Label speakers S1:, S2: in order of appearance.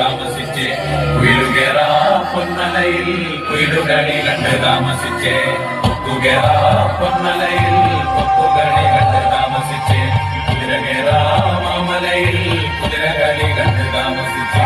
S1: താമസിച്ച് കുയിലുകേറ പൊന്മലയിൽ കുയിലുകളി കണ്ട് താമസിച്ച് കൊക്കുകേറ പൊന്മലയിൽ കൊക്കുകളി കണ്ട് താമസിച്ച് കുതിരകേറ മാമലയിൽ കുതിരകളി കണ്ട് താമസിച്ച്